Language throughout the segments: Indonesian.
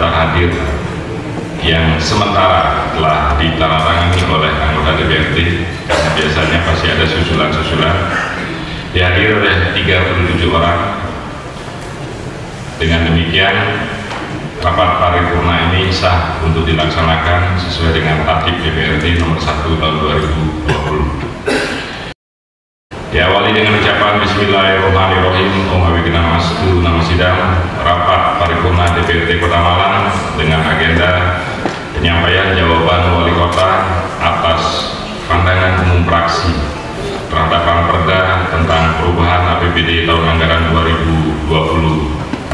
daftar hadir yang sementara telah ditandatangani oleh anggota DPRD, karena biasanya pasti ada susulan-susulan, dihadiri oleh 37 orang. Dengan demikian, rapat paripurna ini sah untuk dilaksanakan sesuai dengan Tatip DPRD nomor 1 tahun 2020. Diawali dengan ucapan Bismillahirrahmanirrahim. Om Wabikinam Astu Nama Sidang rapat paripurna DPRD Kota Malang dengan agenda penyampaian jawaban Wali Kota atas pandangan umum praksi terhadap Raperda tentang perubahan APBD tahun anggaran 2022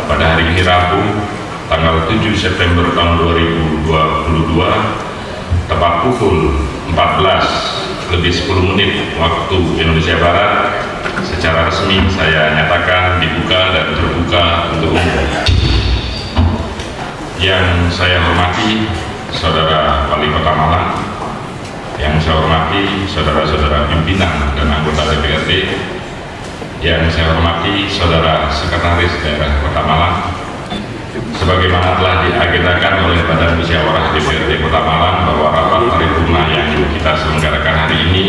pada hari ini Rabu tanggal 7 September tahun 2022 tepat pukul 14:10 waktu Indonesia Barat. Secara resmi saya nyatakan dibuka dan terbuka untuk umum. Yang saya hormati Saudara Wali Kota Malang, yang saya hormati saudara-saudara pimpinan dan anggota DPRD, yang saya hormati Saudara Sekretaris Daerah Kota Malang, sebagaimana telah diagendakan oleh Badan Musyawarah DPRD Kota Malang bahwa rapat paripurna yang kita selenggarakan hari ini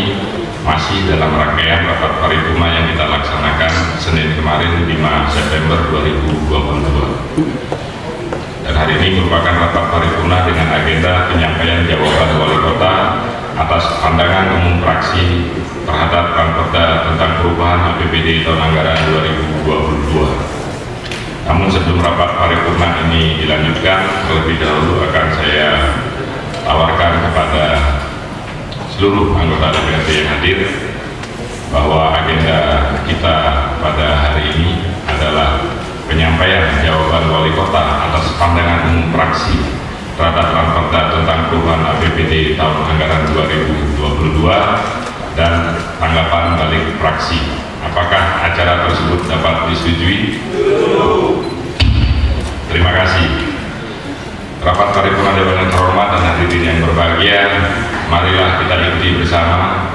masih dalam rangkaian rapat paripurna yang kita laksanakan Senin kemarin 5 September 2022. Dan hari ini merupakan rapat paripurna dengan agenda penyampaian jawaban Wali Kota atas pandangan umum fraksi terhadap Raperda tentang perubahan APBD tahun anggaran 2022. Namun sebelum rapat paripurna ini dilanjutkan, terlebih dahulu akan saya tawarkan kepada seluruh anggota DPRD yang hadir bahwa agenda kita pada hari ini adalah penyampaian jawaban Wali Kota atas pandangan umum fraksi terhadap Raperda tentang perubahan APBD tahun anggaran 2022 dan tanggapan balik fraksi. Apakah acara tersebut dapat disetujui? Terima kasih. Rapat paripurna Dewan yang terhormat dan hadirin yang berbahagia, marilah kita ikuti bersama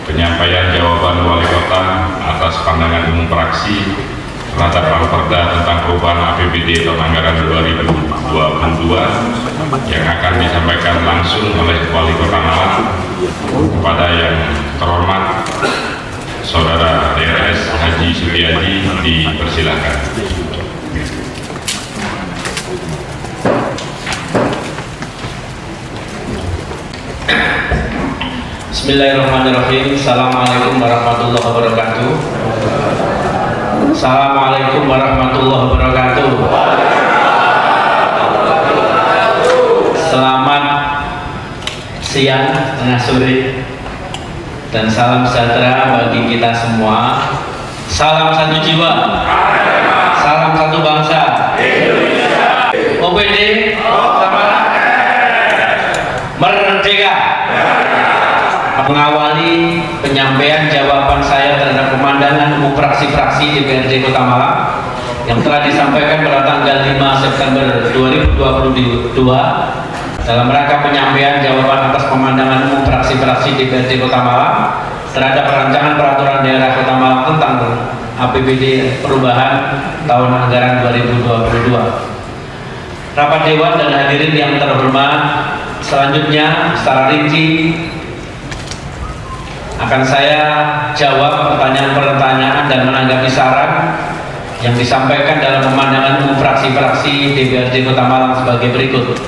penyampaian jawaban Wali Kota atas pandangan umum fraksi terhadap Raperda tentang perubahan APBD tahun anggaran 2022 yang akan disampaikan langsung oleh Wali Kota Malang kepada yang terhormat Saudara DRS Haji Suryadi. Dipersilakan. Bismillahirrahmanirrahim. Assalamualaikum warahmatullahi wabarakatuh. Assalamualaikum warahmatullahi wabarakatuh. Selamat siang, tengah sore, dan salam sejahtera bagi kita semua. Salam satu jiwa, salam satu bangsa. OPD merdeka. Mengawali penyampaian jawaban saya terhadap pemandangan umum fraksi-fraksi DPRD Kota Malang yang telah disampaikan pada tanggal 5 September 2022 dalam rangka penyampaian jawaban atas pemandangan umum fraksi-fraksi DPRD Kota Malang terhadap rancangan peraturan daerah Kota Malang tentang APBD perubahan tahun anggaran 2022. Rapat Dewan dan hadirin yang terhormat, selanjutnya secara rinci akan saya jawab pertanyaan-pertanyaan dan menanggapi saran yang disampaikan dalam pemandangan umum fraksi-fraksi DPRD Kota Malang sebagai berikut.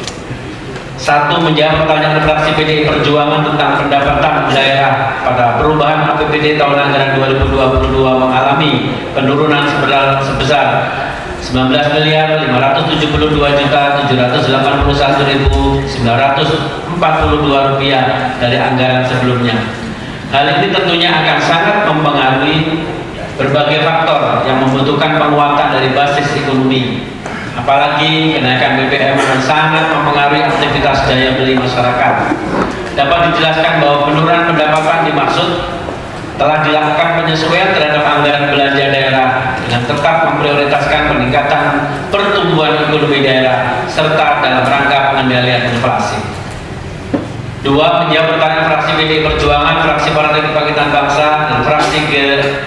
1. Menjawab pertanyaan fraksi PDI Perjuangan tentang pendapatan daerah pada perubahan APBD tahun anggaran 2022 mengalami penurunan sebesar 19.781.942 rupiah dari anggaran sebelumnya. Hal ini tentunya akan sangat mempengaruhi berbagai faktor yang membutuhkan penguatan dari basis ekonomi. Apalagi kenaikan BBM akan sangat mempengaruhi aktivitas daya beli masyarakat. Dapat dijelaskan bahwa penurunan pendapatan dimaksud telah dilakukan penyesuaian terhadap anggaran belanja daerah dengan tetap memprioritaskan peningkatan pertumbuhan ekonomi daerah serta dalam rangka pengendalian inflasi. 2. Menjawab pertanyaan fraksi PDI Perjuangan, fraksi Partai Kebangkitan Bangsa, dan fraksi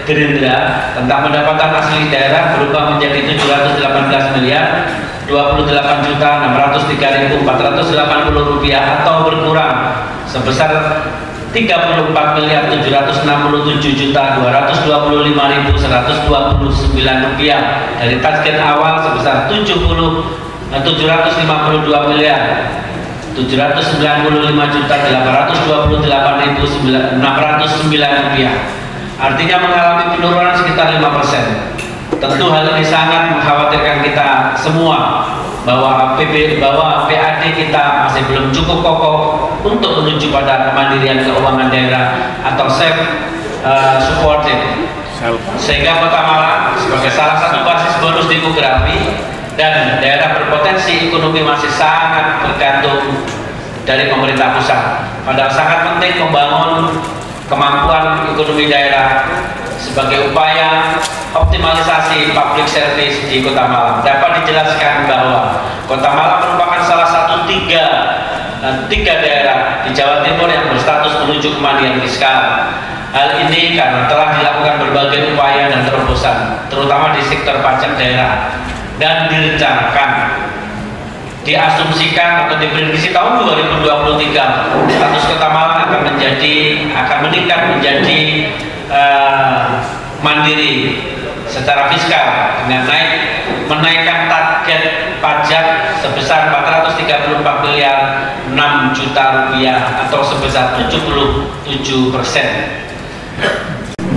Gerindra tentang pendapatan asli daerah berubah menjadi 718 miliar Rp28.603.480 atau berkurang sebesar Rp34.767.225.129 dari target awal sebesar Rp752.828.609. Artinya mengalami penurunan sekitar 5%. Tentu hal ini sangat mengkhawatirkan kita semua bahwa PAD kita masih belum cukup kokoh untuk menuju pada kemandirian keuangan daerah atau self supported, sehingga Kota Malang sebagai salah satu basis bonus demografi dan daerah berpotensi ekonomi masih sangat bergantung dari pemerintah pusat. Padahal sangat penting membangun kemampuan ekonomi daerah sebagai upaya optimalisasi public service di Kota Malang. Dapat dijelaskan bahwa Kota Malang merupakan salah satu tiga daerah di Jawa Timur yang berstatus menuju kemandirian fiskal. Hal ini karena telah dilakukan berbagai upaya dan terobosan, terutama di sektor pajak daerah, dan direncanakan, diasumsikan atau diprediksi tahun 2023 status Kota Malang akan meningkat menjadi mandiri secara fiskal dengan menaikkan target pajak sebesar Rp434.6 juta atau sebesar 77%.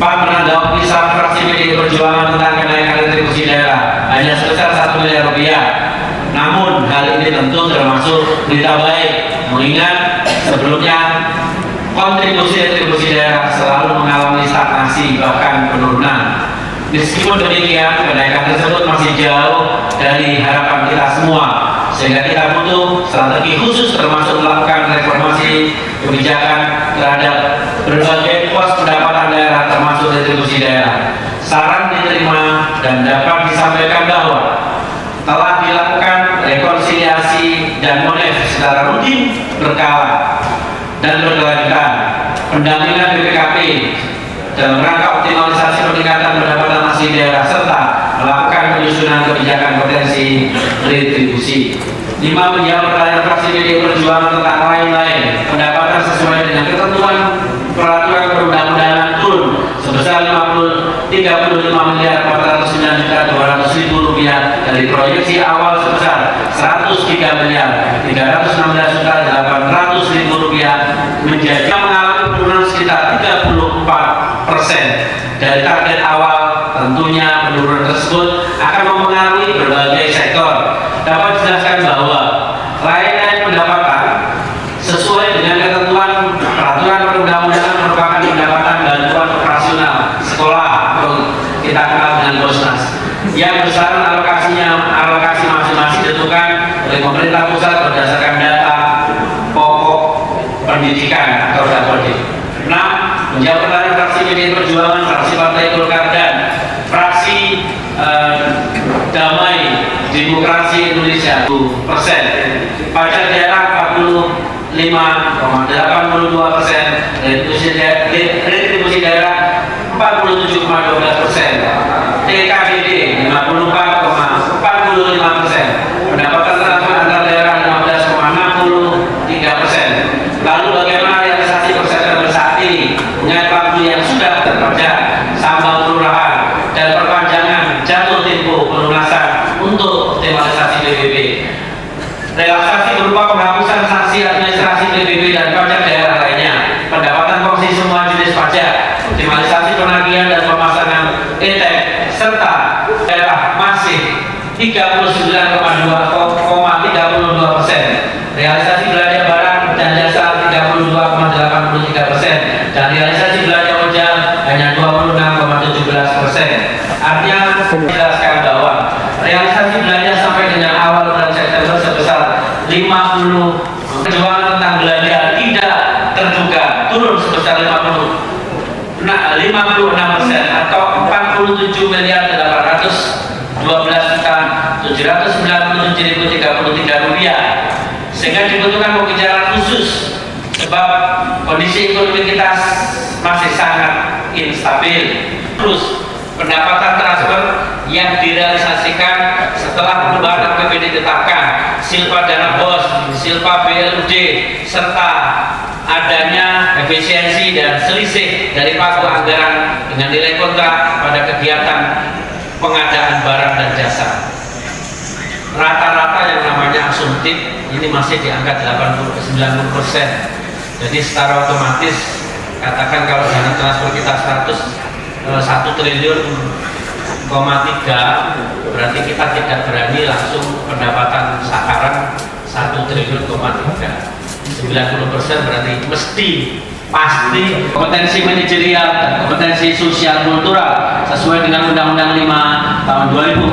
Menanggapi saran fraksi PDI Perjuangan tentang kenaikan retribusi daerah hanya sebesar Rp1 miliar. Namun hal ini tentu termasuk berita baik, mengingat sebelumnya kontribusi retribusi daerah selalu mengalami stagnasi bahkan penurunan. Meskipun demikian, kenaikan tersebut masih jauh dari harapan kita semua, sehingga kita butuh strategi khusus termasuk melakukan reformasi kebijakan terhadap berbagai pos pendapatan daerah termasuk retribusi daerah. Saran diterima dan dapat disampaikan bahwa telah dilakukan rekonsiliasi dan monef secara rutin, berkala dan berkelanjutan, pendampingan BPKP dalam rangka optimalisasi peningkatan pendapatan asli daerah serta melakukan penyusunan kebijakan potensi retribusi. 5. Menjawab pertanyaan fraksi PDI Perjuangan tentang lain-lain pendapatan sesuai dengan ketentuan peraturan perundang-undangan turun sebesar Rp35.409.200.000 dari proyeksi awal sebesar Rp103.316.800.000 menjadi mengalami penurunan sekitar 34% dari target awal. Tentunya penurunan tersebut akan mempengaruhi berbagai sektor. Dapat dijelaskan bahwa layanan pendapatan sesuai dengan ketentuan peraturan perundang-undangan merupakan pendapatan bantuan operasional sekolah atau kita kenal dengan BOSNAS yang besaran alokasi masing-masing ditentukan oleh pemerintah pusat berdasarkan data pokok pendidikan atau DAPODIK. 6. Menjawab pertanyaan fraksi PDI Perjuangan, fraksi Partai Golkar dan fraksi Damai Demokrasi Indonesia 2%, pajak daerah 45,82%, retribusi daerah 47,12%, TKDD 54,45%, pendapatan transfer antar daerah 15,63%. Lalu bagaimana realisasi persentase saat ini dengan waktu yang sudah terpajak, sambal kelurahan dan perpanjangan jatuh tempo pelunasan untuk optimalisasi PBB. Relaksasi berupa penghapusan sanksi administrasi PBB dan pajak daerah lainnya, pendapatan kongsi semua jenis pajak, optimalisasi penagihan dan pemasangan ETEK, serta daerah masih 39,32%, realisasi belanja barang dan jasa 32,83%, dan realisasi belanja modal hanya 26,17%. Artinya menjelaskan bahwa realisasi belanja sampai dengan awal bulan September sebesar 50. Perjuangan tentang belanja tidak terduga turun sebesar 56% atau Rp47.797.333, sehingga dibutuhkan pembicaraan khusus sebab kondisi ekonomi kita masih sangat instabil. Terus pendapatan transfer yang direalisasikan setelah perubahan APBD ditetapkan, silpa dana BOS, silpa BLUD, serta adanya efisiensi dan selisih dari pagu anggaran dengan nilai kontrak pada kegiatan pengadaan barang dan jasa. Rata-rata yang namanya asumtif ini masih di angka 80-90%. Jadi secara otomatis katakan kalau dana transfer kita 1 triliun, 3, berarti kita tidak berani langsung pendapatan sakaran 1 triliun, 90% berarti pasti kompetensi manajerial dan kompetensi sosial kultural sesuai dengan Undang-Undang 5 tahun 2014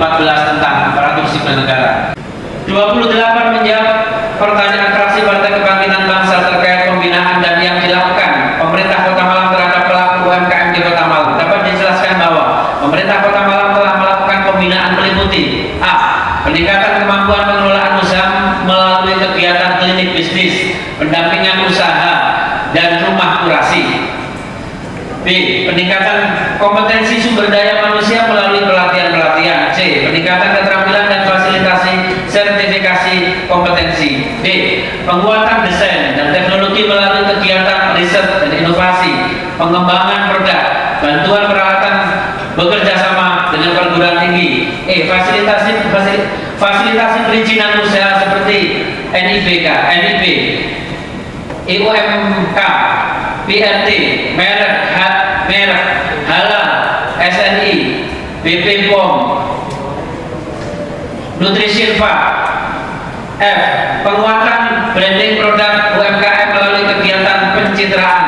tentang aparatur sipil negara. 28 menjawab pertanyaan fraksi Partai Kebangkitan Bangsa terkait pembinaan dan yang dilakukan pemerintah Kota Malang terhadap pelaku UMKM di Kota Malang. Dapat dijelaskan bahwa pemerintah Kota Malang telah melakukan pembinaan meliputi A. Peningkatan kemampuan pengelolaan usaha melalui kegiatan klinik bisnis, pendampingan usaha, dan rumah kurasi. B. Peningkatan kompetensi sumber daya manusia melalui pelatihan-pelatihan. C. Peningkatan keterampilan dan fasilitasi sertifikasi kompetensi. D. Penguatan desain dan teknologi melalui kegiatan riset dan inovasi, pengembangan produk, bantuan peralatan bekerja sama dengan perguruan tinggi. E. Fasilitasi perizinan usaha seperti NIB, IUMK, PRT, merek halal, SNI, BP POM, Nutrisilva. F. Penguatan branding produk UMKM melalui kegiatan pencitraan,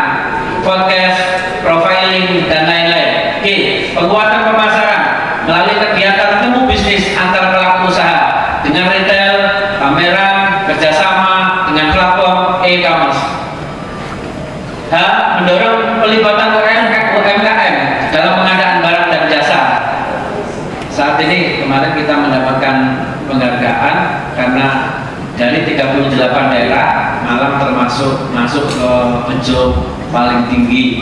podcast, profiling, dan lain-lain. G. Penguatan pemasaran melalui kegiatan temu bisnis antar pelaku usaha dengan retail, pameran, kerjasama dengan platform e-commerce. H. Mendorong pelibatan UMKM dalam pengadaan barang dan jasa. Saat ini kemarin kita mendapatkan penghargaan karena dari 38 daerah Malang termasuk masuk ke penjuru paling tinggi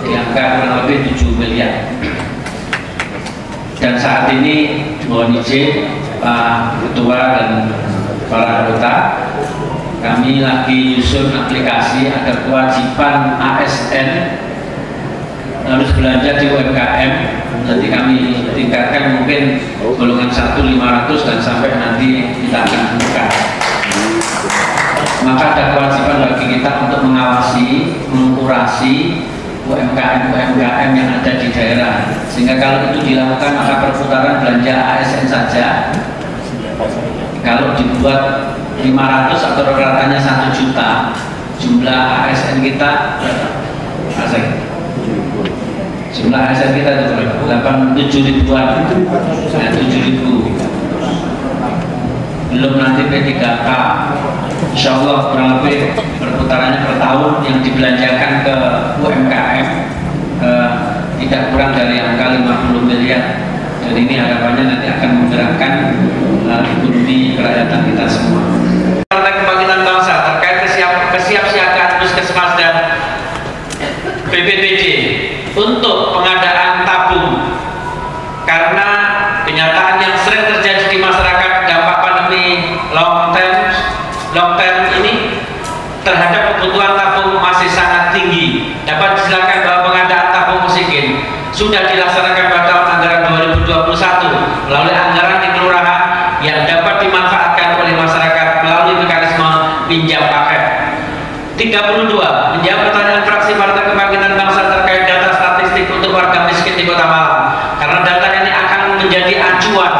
di angka kurang lebih 7 miliar. Dan saat ini mohon izin Pak Ketua dan para anggota, kami lagi nyusun aplikasi agar kewajiban ASN harus belanja di UMKM. Nanti kami tingkatkan mungkin golongan 1 500 dan sampai nanti kita akan buka. Maka ada kewajiban bagi kita untuk mengawasi, mengkurasi UMKM yang ada di daerah, sehingga kalau itu dilakukan maka perputaran belanja ASN saja kalau dibuat 500 atau ratanya 1 juta, jumlah ASN kita jumlah ASN kita itu 7 ribuan, 7.000, belum nanti P3K. Insya Allah kurang lebih perputarannya per tahun yang dibelanjakan ke UMKM tidak kurang dari angka 50 miliar, dan ini harapannya nanti akan menggerakkan ekonomi kerakyatan kita semua. Partai Kebangkitan Bangsa terkait kesiapsiagaan puskesmas dan BPBD untuk pengadaan tabung, karena kenyataan yang sering terjadi di masyarakat dampak pandemi long term ini terhadap kebutuhan tabung masih sangat tinggi. Dapat disilakan bahwa pengadaan tabung oksigen sudah dilaksanakan pada tahun anggaran 2021 melalui anggaran di kelurahan yang dapat dimanfaatkan oleh masyarakat melalui mekanisme pinjam paket. 32. Menjawab pertanyaan fraksi Partai Kebangkitan Bangsa terkait data statistik untuk warga miskin di Kota Malang, karena data ini akan menjadi acuan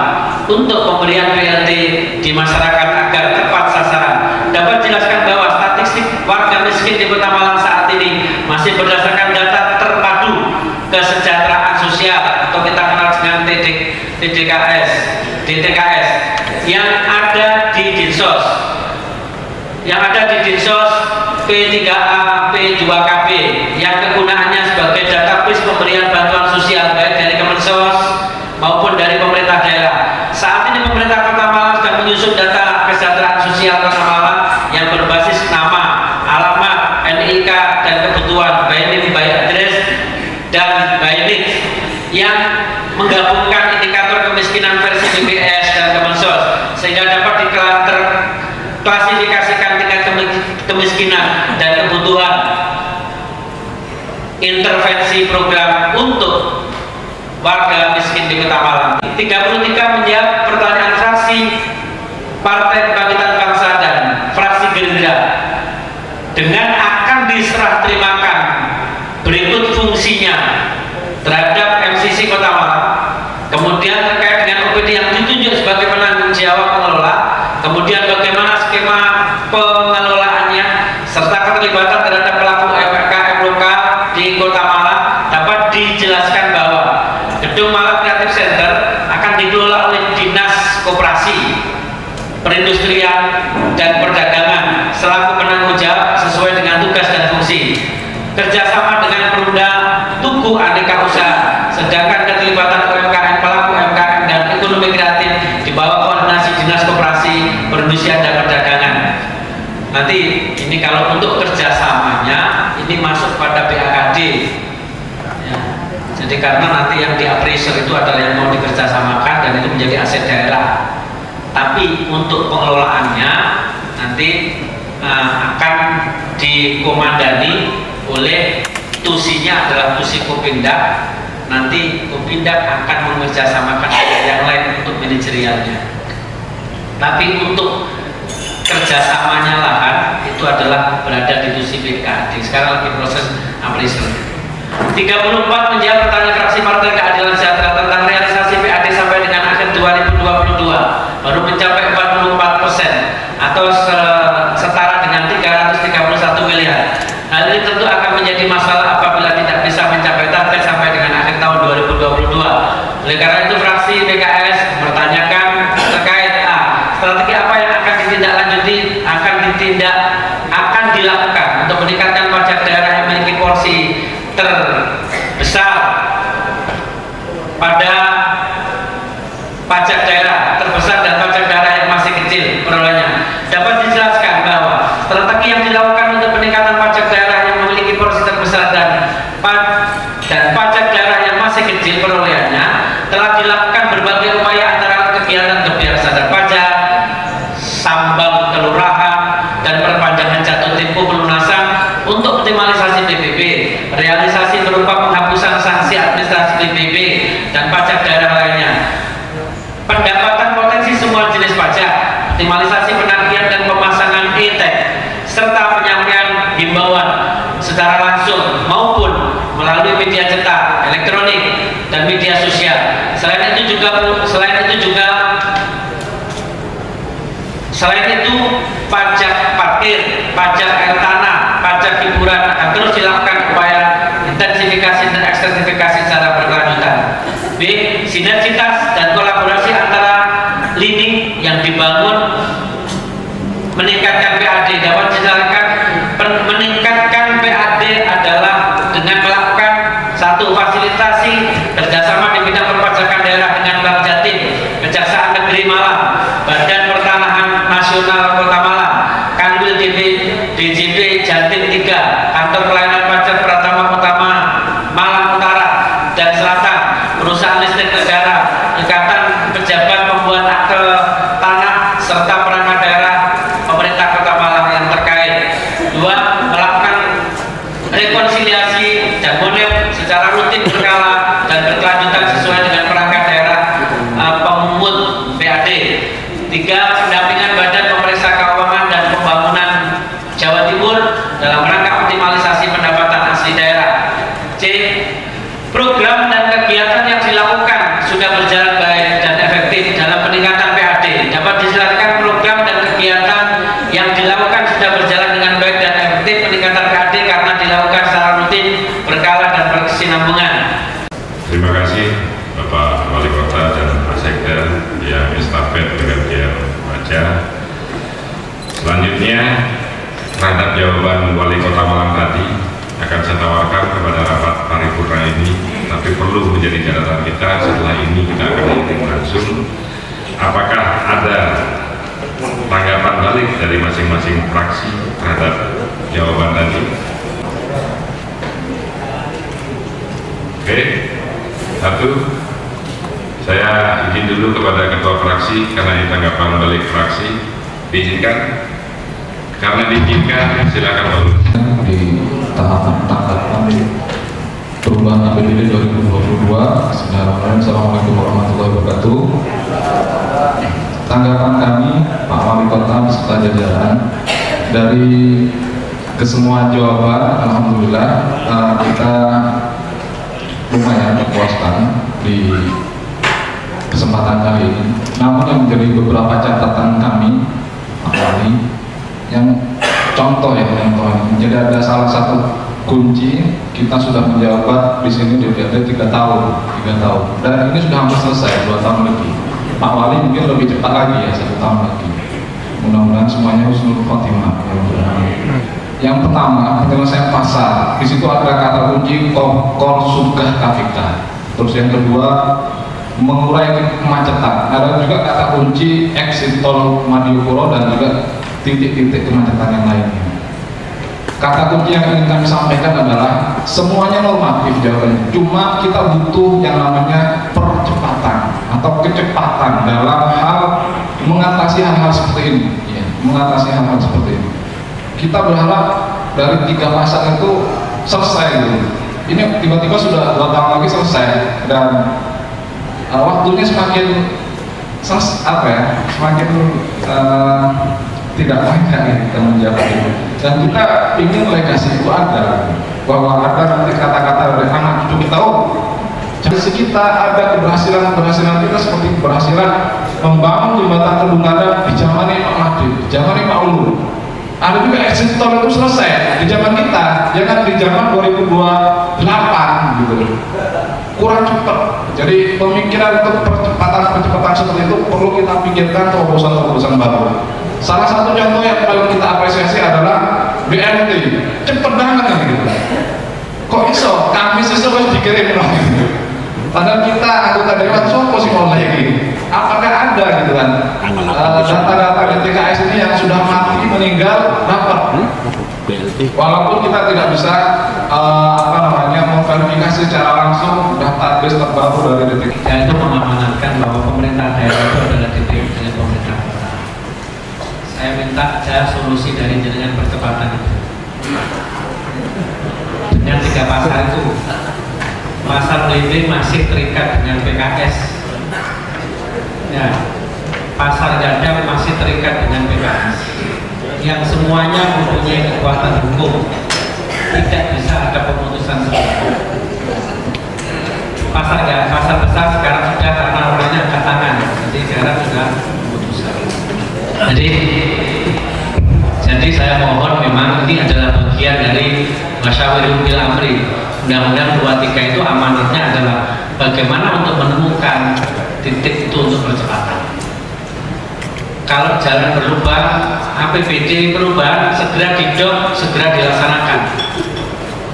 untuk pemberian BLT di masyarakat agar tepat sasaran. Dapat dijelaskan bahwa statistik warga miskin di Kota Malang saat ini masih berdasarkan data terpadu kesejahteraan sosial atau kita kenal dengan DTKS yang ada di Dinsos, P3A, P2KB, yang kegunaannya sebagai database pemberian bantuan sosial baik dari Kemensos maupun dari pemerintah daerah. Saat ini pemerintah Kota Malang sedang menyusun data kesejahteraan sosial Kota Malang yang berbasis nama, alamat, NIK, dan kebutuhan by name, by address, dan by need, yang menggabungkan indikator kemiskinan dan kebutuhan intervensi program untuk warga miskin di Kota Malang. 33 menjawab pertanyaan fraksi Partai Kebangkitan Bangsa dan fraksi Gerindra dengan akan diserah terimakan berikut fungsinya terhadap MCC Kota Malang, kemudian terkait dengan OPD yang ditunjuk sebagai penanggung jawab pengelola, kemudian bagaimana skema pengelolaannya serta keterlibatan terhadap pelaku UMKM lokal di Kota Malang. Dapat dijelaskan bahwa Gedung Malang Creative Center akan dikelola oleh Dinas Koperasi, Perindustrian dan Perdagangan selaku penanggung jawab sesuai dengan tugas dan fungsi, kerjasama dengan Perumda Tugu Aneka Usaha, sedangkan keterlibatan UMKM, pelaku UMKM dan ekonomi kreatif di bawah koordinasi Dinas Koperasi, Perindustrian dan Perdagangan. Nanti ini kalau untuk kerjasamanya ini masuk pada BAKD ya. Jadi karena nanti yang di appraiser itu adalah yang mau dikerjasamakan dan itu menjadi aset daerah, tapi untuk pengelolaannya nanti akan dikomandani oleh tusinya adalah tusi Kopindak. Nanti Kopindak akan mengerjasamakan yang lain untuk manajerialnya, tapi untuk kerjasamanya lahan itu adalah berada di tusi BKD. Sekarang lagi proses appraisal. 34 menjawab pertanyaan fraksi Partai Keadilan Sejahtera tentang realisasi PAD sampai dengan akhir 2022 baru mencapai 44% atau setara dengan 331 miliar. Hal ini tentu akan menjadi masalah apabila tidak bisa mencapai target sampai dengan akhir tahun 2022. Oleh karena itu fraksi PKS mempertanyakan terkait strategi apa yang akan ditindaklanjuti, akan dilakukan untuk meningkatkan pajak daerah yang memiliki porsi terbesar pada pajak daerah terbesar dan pajak daerah yang masih kecil perolehannya. Dapat dijelaskan bahwa strategi yang dilakukan untuk peningkatan pajak daerah yang memiliki porsi terbesar dan pajak daerah yang masih kecil perolehannya telah dilakukan berbagai upaya antara kegiatan kebiasaan sadar pajak, sambang kelurahan, dan perpanjangan jatuh tempo pelunasan untuk optimalisasi PPP, realisasi berupa penghapusan sanksi administrasi PPP dan pajak daerah lainnya, pendapatan potensi semua jenis pajak, optimalisasi penagihan dan pemasangan e-tag, serta penyampaian himbauan secara langsung maupun melalui media cetak, elektronik, dan media sosial. Selain itu pajak parkir, pajak air tanah, pajak hiburan akan terus dilakukan upaya intensifikasi dan ekstensifikasi secara berkelanjutan. B. Sinergitas dan kolaborasi antara lini yang dibangun meningkatkan PAD. Dapat dijelaskan meningkatkan PAD adalah dengan melakukan satu, fasilitasi kerjasama di bidang perpajakan daerah dengan Bank Jatim, Kejaksaan Negeri Malang, Badan Pertanahan Nasional Kota Malang, Kanwil DJP Jatim 3, Kantor Pelayanan Pajak Pratama Utama Malang Utara dan Selatan, Perusahaan Listrik Negara, Ikatan Pejabat Pembuat Akte Tanah, serta perangkat daerah pemerintah Kota Malang yang terkait. 2. Melakukan rekonsiliasi dan monet secara rutin, berkala, dan berkelanjutan sesuai dengan perangkat daerah pemungut PAD. 3. Pendampingan Badan Pemeriksa Keuangan dan Pembangunan Jawa Timur dalam rangka optimalisasi pendapatan asli daerah. C. Program dan kegiatan yang dilakukan sudah berjalan baik dan efektif dalam peningkatan PAD. Dapat dijelaskan program dan kegiatan yang dilakukan sudah berjalan dengan baik dan efektif peningkatan PAD karena dilakukan secara rutin, berkala, dan berkesinambungan. Terima kasih Bapak Wali Kota dan Pak Sekda yang estafet dengan baca. Selanjutnya terhadap jawaban Wali Kota Malang tadi akan saya tawarkan kepada rapat paripurna ini, tapi perlu menjadi catatan kita. Setelah ini kita akan hitung langsung apakah ada tanggapan balik dari masing-masing fraksi terhadap jawaban tadi. Oke, satu, saya izin dulu kepada ketua fraksi karena ini tanggapan balik fraksi, diizinkan Karena diizinkan, silakan Pak Lurah. Di tahapan tanggapan perubahan APBD 2022. Assalamualaikum warahmatullahi wabarakatuh. Tanggapan kami Pak Wali Kota beserta jajaran dari kesemua jawaban, alhamdulillah kita lumayan memuaskan di kesempatan kali ini. Namun yang menjadi beberapa catatan kami Pak Wali, yang contoh jadi ada salah satu kunci, kita sudah menjabat di sini DPRD 3 tahun, dan ini sudah hampir selesai 2 tahun lebih. Pak Wali mungkin lebih cepat lagi ya, 1 tahun lagi. Mudah-mudahan semuanya husnul khotimah. Yang pertama, penyelesaian pasar. Di situ ada kata kunci Korsugah Kafika. Terus yang kedua, mengurai kemacetan. Ada juga kata kunci exit tol Madiopuro dan juga titik-titik kemacetan yang lainnya. Kata kunci yang ingin kami sampaikan adalah semuanya normatif jawabannya. Cuma kita butuh yang namanya percepatan atau kecepatan dalam hal mengatasi hal-hal seperti ini. Ya, mengatasi hal-hal seperti ini. Kita berharap dari 3 pasar itu selesai gitu. Ini tiba-tiba sudah 2 tahun lagi selesai, dan waktunya semakin semakin tidak banyak kita menjabat itu. Dan kita ingin legasi itu ada, bahwa ada nanti kata-kata dari anak cucu kita, jadi kita ada keberhasilan kita seperti keberhasilan membangun jembatan Kedungada di zaman Pak Mahdi, zaman Pak Ulu. Ada juga exit tol itu selesai di zaman kita, jangan di zaman 2028 gitu. Kurang cepat. Jadi pemikiran untuk percepatan seperti itu perlu kita pikirkan terobosan-terobosan baru. Salah satu contoh yang paling kita apresiasi adalah BRT, cepet banget kan gitu. Kok iso? Kamis itu harus dikirim loh. Padahal kita anggota dewan sopo sih mulai ini. Apakah ada gitu kan? Data-data DTKS ini yang sudah mati meninggal dapat. Walaupun kita tidak bisa memverifikasi secara langsung database terbaru dari DTKS. Itu mengamanatkan bahwa pemerintah daerah itu adalah DPR dengan pemerintah kota. Saya minta solusi dari jaringan percepatan itu. Dengan 3 pasar itu, pasar Belimbing masih terikat dengan PKS. Ya, pasar Gadang masih terikat dengan PKS. Yang semuanya mempunyai kekuatan hukum, tidak bisa ada pemutusan seperti itu. Pasar besar sekarang sudah karena orangnya angkat tangan, jadi sekarang sudah pemutusan. Jadi saya mohon, memang ini adalah bagian dari Masyawirul bil Amri. Undang-Undang 23 itu amanatnya adalah bagaimana untuk menemukan titik itu untuk percepatan. Kalau jalan berubah, APBD perubahan segera didok, segera dilaksanakan.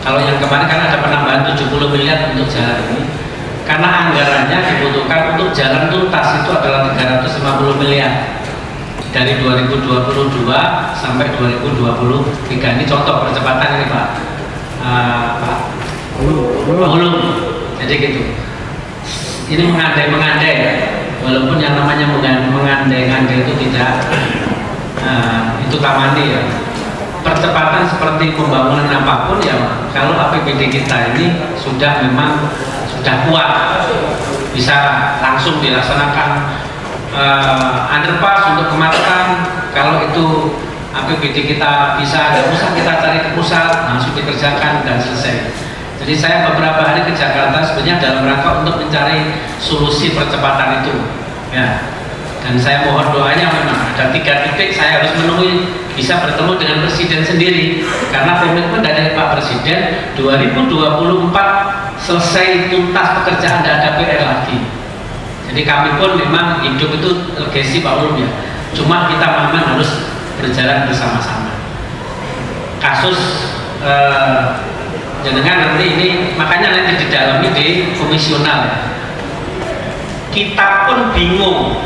Kalau yang kemarin kan ada penambahan 70 miliar untuk jalan ini, karena anggarannya dibutuhkan untuk jalan tuntas itu adalah 350 miliar dari 2022 sampai 2023. Ini contoh percepatan ini Pak Ulum. Jadi gitu. Ini mengandai-mengandai, walaupun yang namanya mengandai-ngandai itu tidak itu tamani ya. Percepatan seperti pembangunan apapun ya, kalau APBD kita ini sudah kuat, bisa langsung dilaksanakan. Underpass untuk kemacetan, kalau itu APBD kita bisa ada pusat, kita cari ke pusat, langsung dikerjakan dan selesai. Jadi saya beberapa hari ke Jakarta sebenarnya dalam rangka untuk mencari solusi percepatan itu, ya. Dan saya mohon doanya, memang ada 3 titik saya harus menemui, bisa bertemu dengan Presiden sendiri, karena komitmen dari Pak Presiden 2024 selesai tuntas pekerjaan, tidak ada PR lagi. Jadi kami pun memang hidup itu legasi Pak Ulum ya, cuma kita memang harus berjalan bersama-sama. Kasus jenengan nanti ini, makanya nanti didalami di komisional. Kita pun bingung.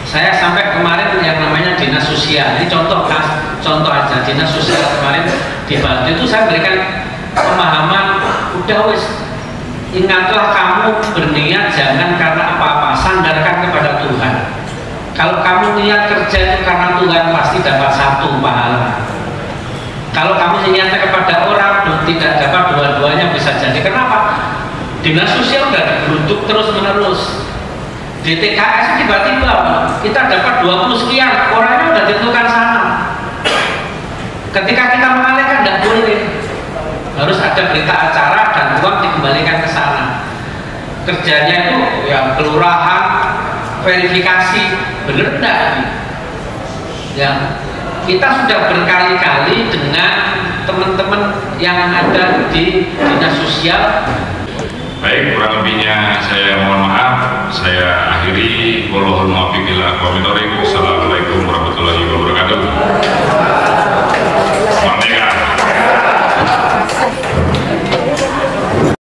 Saya sampai kemarin yang namanya dinas sosial, ini contoh aja, dinas sosial kemarin di Batu itu saya berikan pemahaman, udah wis, ingatlah kamu berniat jangan karena apa-apa, sandarkan kepada Tuhan. Kalau kamu niat kerja itu karena Tuhan, pasti dapat satu pahala. Kalau kamu niatnya kepada orang, tidak dapat dua-duanya, bisa jadi. Kenapa? Dinas sosial udah digeruduk terus-menerus. Di TKS tiba-tiba kita dapat 20 sekian, orangnya udah ditentukan sana. Ketika kita mengalihkan, tidak boleh. Harus ada berita acara dan uang dikembalikan ke sana. Kerjanya itu ya kelurahan, verifikasi, bener enggak? Ya, kita sudah berkali-kali dengan teman-teman yang ada di dinas sosial. Baik, kurang lebihnya saya mohon maaf. Saya akhiri. Wallahul muwaffiq ila aqwamit thoriq. Wassalamualaikum warahmatullahi wabarakatuh.